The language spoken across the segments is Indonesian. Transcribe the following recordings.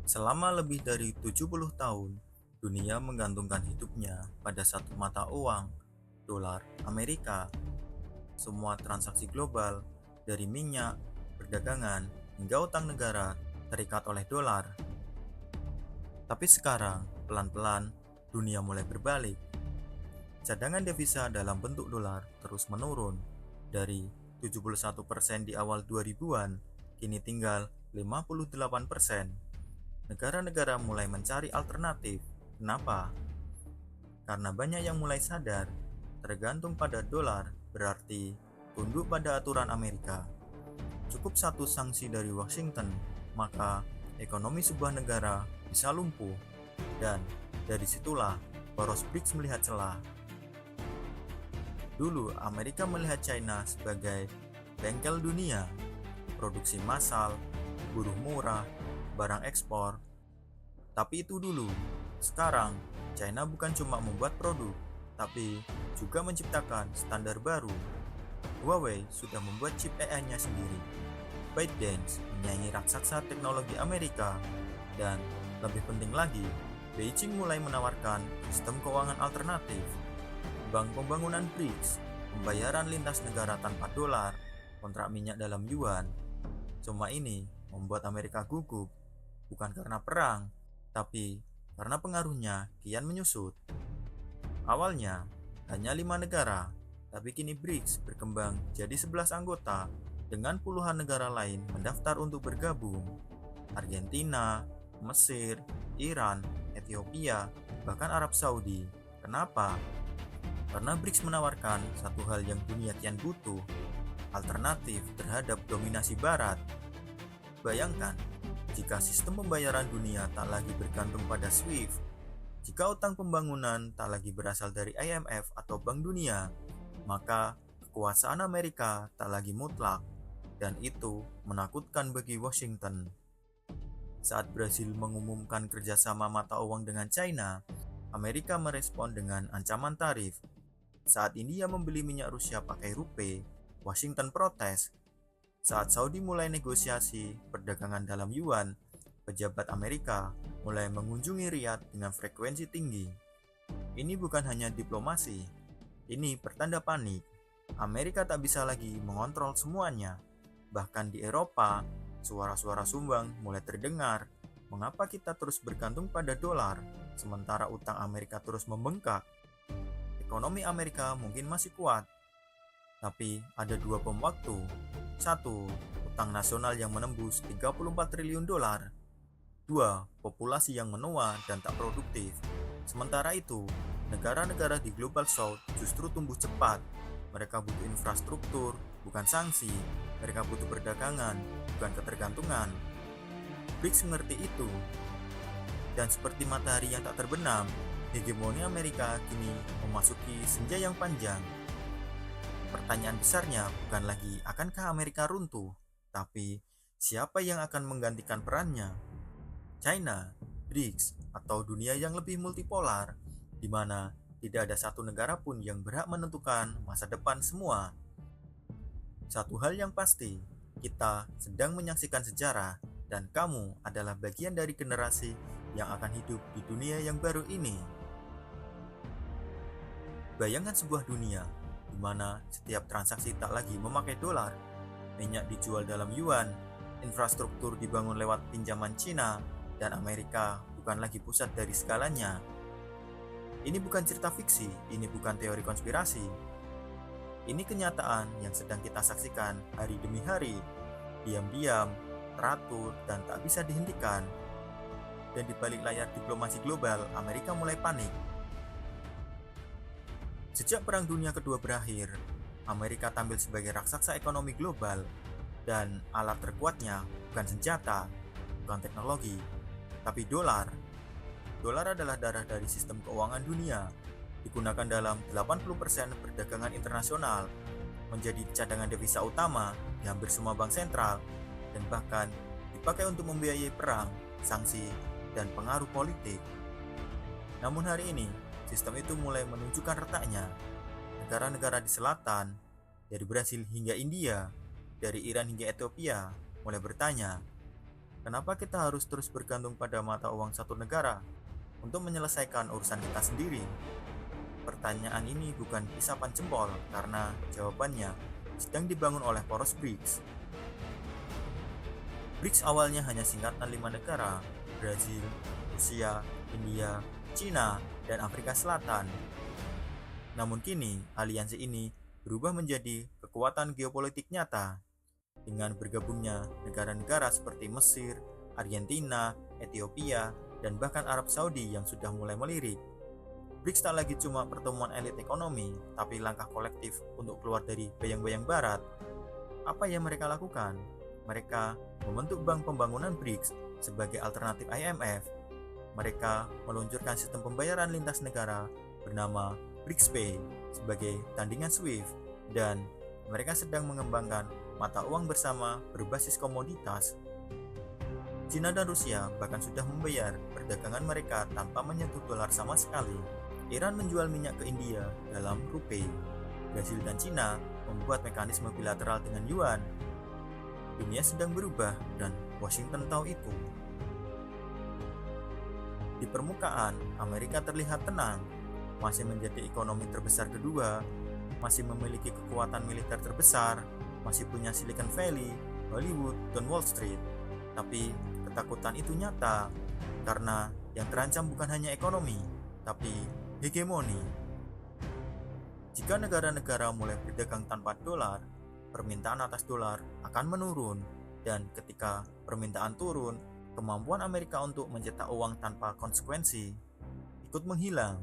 Selama lebih dari 70 tahun, dunia menggantungkan hidupnya pada satu mata uang, dolar Amerika. Semua transaksi global, dari minyak, perdagangan, hingga utang negara, terikat oleh dolar. Tapi sekarang, pelan-pelan, dunia mulai berbalik. Cadangan devisa dalam bentuk dolar terus menurun dari 71% di awal 2000-an, kini tinggal 58%. Negara-negara mulai mencari alternatif. Kenapa? Karena banyak yang mulai sadar, tergantung pada dolar berarti tunduk pada aturan Amerika. Cukup satu sanksi dari Washington, maka ekonomi sebuah negara bisa lumpuh. Dan dari situlah poros BRICS melihat celah. Dulu Amerika melihat China sebagai bengkel dunia, produksi massal, buruh murah, barang ekspor. Tapi itu dulu. Sekarang, China bukan cuma membuat produk, tapi juga menciptakan standar baru. Huawei sudah membuat chip AI-nya sendiri. ByteDance menyaingi raksasa teknologi Amerika. Dan lebih penting lagi, Beijing mulai menawarkan sistem keuangan alternatif. Bank pembangunan BRICS, pembayaran lintas negara tanpa dolar, kontrak minyak dalam yuan. Cuma ini membuat Amerika gugup, bukan karena perang, tapi karena pengaruhnya kian menyusut. Awalnya hanya 5 negara, tapi kini BRICS berkembang jadi 11 anggota dengan puluhan negara lain mendaftar untuk bergabung. Argentina, Mesir, Iran, Ethiopia, bahkan Arab Saudi. Kenapa? Karena BRICS menawarkan satu hal yang dunia kian butuh, alternatif terhadap dominasi Barat. Bayangkan, jika sistem pembayaran dunia tak lagi bergantung pada SWIFT, jika utang pembangunan tak lagi berasal dari IMF atau Bank Dunia, maka kekuasaan Amerika tak lagi mutlak, dan itu menakutkan bagi Washington. Saat Brasil mengumumkan kerjasama mata uang dengan China, Amerika merespon dengan ancaman tarif. Saat India membeli minyak Rusia pakai rupiah, Washington protes. Saat Saudi mulai negosiasi perdagangan dalam yuan, pejabat Amerika mulai mengunjungi Riyadh dengan frekuensi tinggi. Ini bukan hanya diplomasi, ini pertanda panik. Amerika tak bisa lagi mengontrol semuanya. Bahkan di Eropa, suara-suara sumbang mulai terdengar. Mengapa kita terus bergantung pada dolar, sementara utang Amerika terus membengkak? Ekonomi Amerika mungkin masih kuat, tapi ada dua bom waktu. Satu, utang nasional yang menembus 34 triliun dolar. Dua, populasi yang menua dan tak produktif. Sementara itu, negara-negara di Global South justru tumbuh cepat. Mereka butuh infrastruktur, bukan sanksi. Mereka butuh perdagangan, bukan ketergantungan. BRICS mengerti itu. Dan seperti matahari yang tak terbenam, hegemoni Amerika kini memasuki senja yang panjang. Pertanyaan besarnya bukan lagi akankah Amerika runtuh, tapi siapa yang akan menggantikan perannya? China, BRICS, atau dunia yang lebih multipolar, di mana tidak ada satu negara pun yang berhak menentukan masa depan semua. Satu hal yang pasti, kita sedang menyaksikan sejarah, dan kamu adalah bagian dari generasi yang akan hidup di dunia yang baru ini. Bayangkan sebuah dunia di mana setiap transaksi tak lagi memakai dolar, minyak dijual dalam yuan, infrastruktur dibangun lewat pinjaman Cina, dan Amerika bukan lagi pusat dari segalanya. Ini bukan cerita fiksi, ini bukan teori konspirasi. Ini kenyataan yang sedang kita saksikan hari demi hari, diam-diam, teratur, dan tak bisa dihentikan. Dan di balik layar diplomasi global, Amerika mulai panik. Sejak Perang Dunia Kedua berakhir, Amerika tampil sebagai raksasa ekonomi global, dan alat terkuatnya bukan senjata, bukan teknologi, tapi dolar. Dolar adalah darah dari sistem keuangan dunia, digunakan dalam 80% perdagangan internasional, menjadi cadangan devisa utama di hampir semua bank sentral, dan bahkan dipakai untuk membiayai perang, sanksi, dan pengaruh politik. Namun hari ini, sistem itu mulai menunjukkan retaknya. Negara-negara di selatan, dari Brasil hingga India, dari Iran hingga Ethiopia, mulai bertanya, Kenapa kita harus terus bergantung pada mata uang satu negara untuk menyelesaikan urusan kita sendiri? Pertanyaan ini bukan isapan jempol karena jawabannya sedang dibangun oleh poros BRICS. BRICS awalnya hanya singkatan 5 negara, Brazil, Rusia, India, Cina, dan Afrika Selatan. Namun kini, aliansi ini berubah menjadi kekuatan geopolitik nyata dengan bergabungnya negara-negara seperti Mesir, Argentina, Ethiopia, dan bahkan Arab Saudi yang sudah mulai melirik. BRICS tak lagi cuma pertemuan elit ekonomi, tapi langkah kolektif untuk keluar dari bayang-bayang barat. Apa yang mereka lakukan? Mereka membentuk Bank Pembangunan BRICS sebagai alternatif IMF. Mereka meluncurkan sistem pembayaran lintas negara bernama BRICS Pay sebagai tandingan SWIFT, dan mereka sedang mengembangkan mata uang bersama berbasis komoditas. Cina dan Rusia bahkan sudah membayar perdagangan mereka tanpa menyentuh dolar sama sekali. Iran menjual minyak ke India dalam rupiah. Brasil dan Cina membuat mekanisme bilateral dengan yuan. Dunia sedang berubah dan Washington tahu itu. Di permukaan, Amerika terlihat tenang, masih menjadi ekonomi terbesar kedua, masih memiliki kekuatan militer terbesar, masih punya Silicon Valley, Hollywood, dan Wall Street. Tapi ketakutan itu nyata, karena yang terancam bukan hanya ekonomi, tapi hegemoni. Jika negara-negara mulai berdagang tanpa dolar, permintaan atas dolar akan menurun, dan ketika permintaan turun, kemampuan Amerika untuk mencetak uang tanpa konsekuensi ikut menghilang.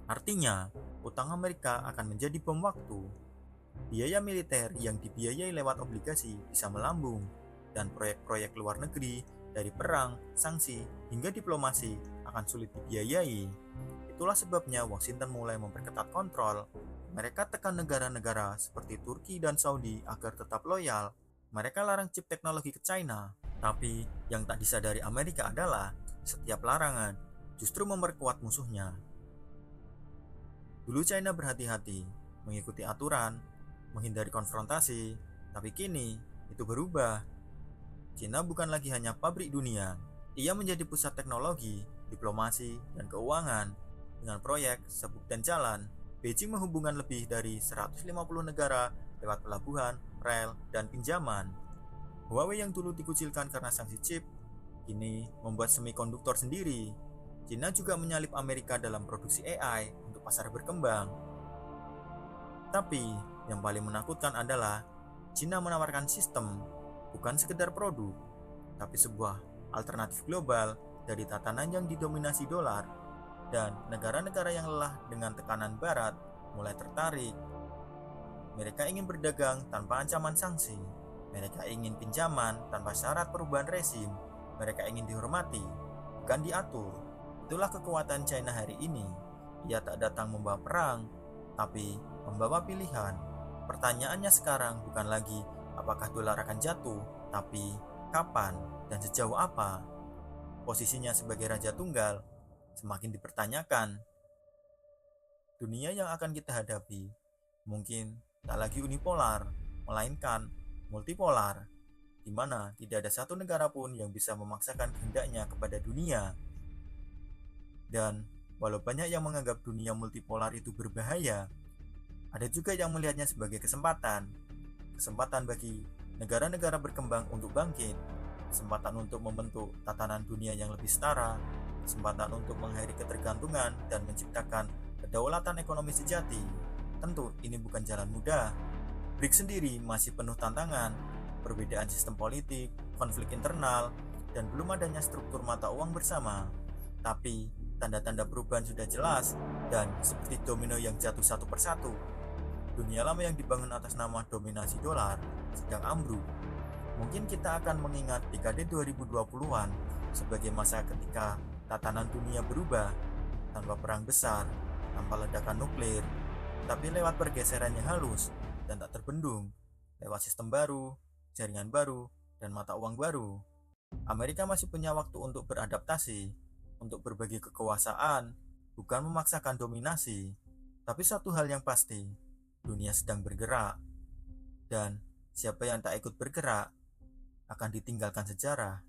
Artinya, utang Amerika akan menjadi bom waktu. Biaya militer yang dibiayai lewat obligasi bisa melambung, dan proyek-proyek luar negeri dari perang, sanksi, hingga diplomasi akan sulit dibiayai. Itulah sebabnya Washington mulai memperketat kontrol. Mereka tekan negara-negara seperti Turki dan Saudi agar tetap loyal. Mereka larang chip teknologi ke China. Tapi yang tak disadari Amerika adalah setiap larangan justru memperkuat musuhnya. Dulu China berhati-hati, mengikuti aturan, menghindari konfrontasi, tapi kini itu berubah. China bukan lagi hanya pabrik dunia, ia menjadi pusat teknologi, diplomasi, dan keuangan. Dengan proyek Sebuk dan Jalan, Beijing menghubungkan lebih dari 150 negara lewat pelabuhan, rel, dan pinjaman. Huawei yang dulu dikucilkan karena sanksi chip, kini membuat semikonduktor sendiri. China juga menyalip Amerika dalam produksi AI untuk pasar berkembang. Tapi, yang paling menakutkan adalah China menawarkan sistem, bukan sekedar produk, tapi sebuah alternatif global dari tatanan yang didominasi dolar. Dan negara-negara yang lelah dengan tekanan barat mulai tertarik. Mereka ingin berdagang tanpa ancaman sanksi. Mereka ingin pinjaman tanpa syarat perubahan rezim. Mereka ingin dihormati, bukan diatur. Itulah kekuatan China hari ini. Ia tak datang membawa perang, tapi membawa pilihan. Pertanyaannya sekarang bukan lagi apakah dolar akan jatuh, tapi kapan dan sejauh apa. Posisinya sebagai raja tunggal semakin dipertanyakan. Dunia yang akan kita hadapi mungkin tak lagi unipolar, melainkan multipolar, di mana tidak ada satu negara pun yang bisa memaksakan kehendaknya kepada dunia. Dan walau banyak yang menganggap dunia multipolar itu berbahaya, ada juga yang melihatnya sebagai kesempatan. Kesempatan bagi negara-negara berkembang untuk bangkit, kesempatan untuk membentuk tatanan dunia yang lebih setara, kesempatan untuk mengakhiri ketergantungan dan menciptakan kedaulatan ekonomi sejati. Tentu ini bukan jalan mudah. BRICS sendiri masih penuh tantangan, perbedaan sistem politik, konflik internal, dan belum adanya struktur mata uang bersama. Tapi tanda-tanda perubahan sudah jelas, dan seperti domino yang jatuh satu persatu, dunia lama yang dibangun atas nama dominasi dolar sedang ambruk. Mungkin kita akan mengingat dekade 2020-an sebagai masa ketika tatanan dunia berubah, tanpa perang besar, tanpa ledakan nuklir, tapi lewat pergeseran yang halus dan tak terbendung, lewat sistem baru, jaringan baru, dan mata uang baru. Amerika masih punya waktu untuk beradaptasi, untuk berbagi kekuasaan, bukan memaksakan dominasi. Tapi satu hal yang pasti, dunia sedang bergerak, dan siapa yang tak ikut bergerak akan ditinggalkan sejarah.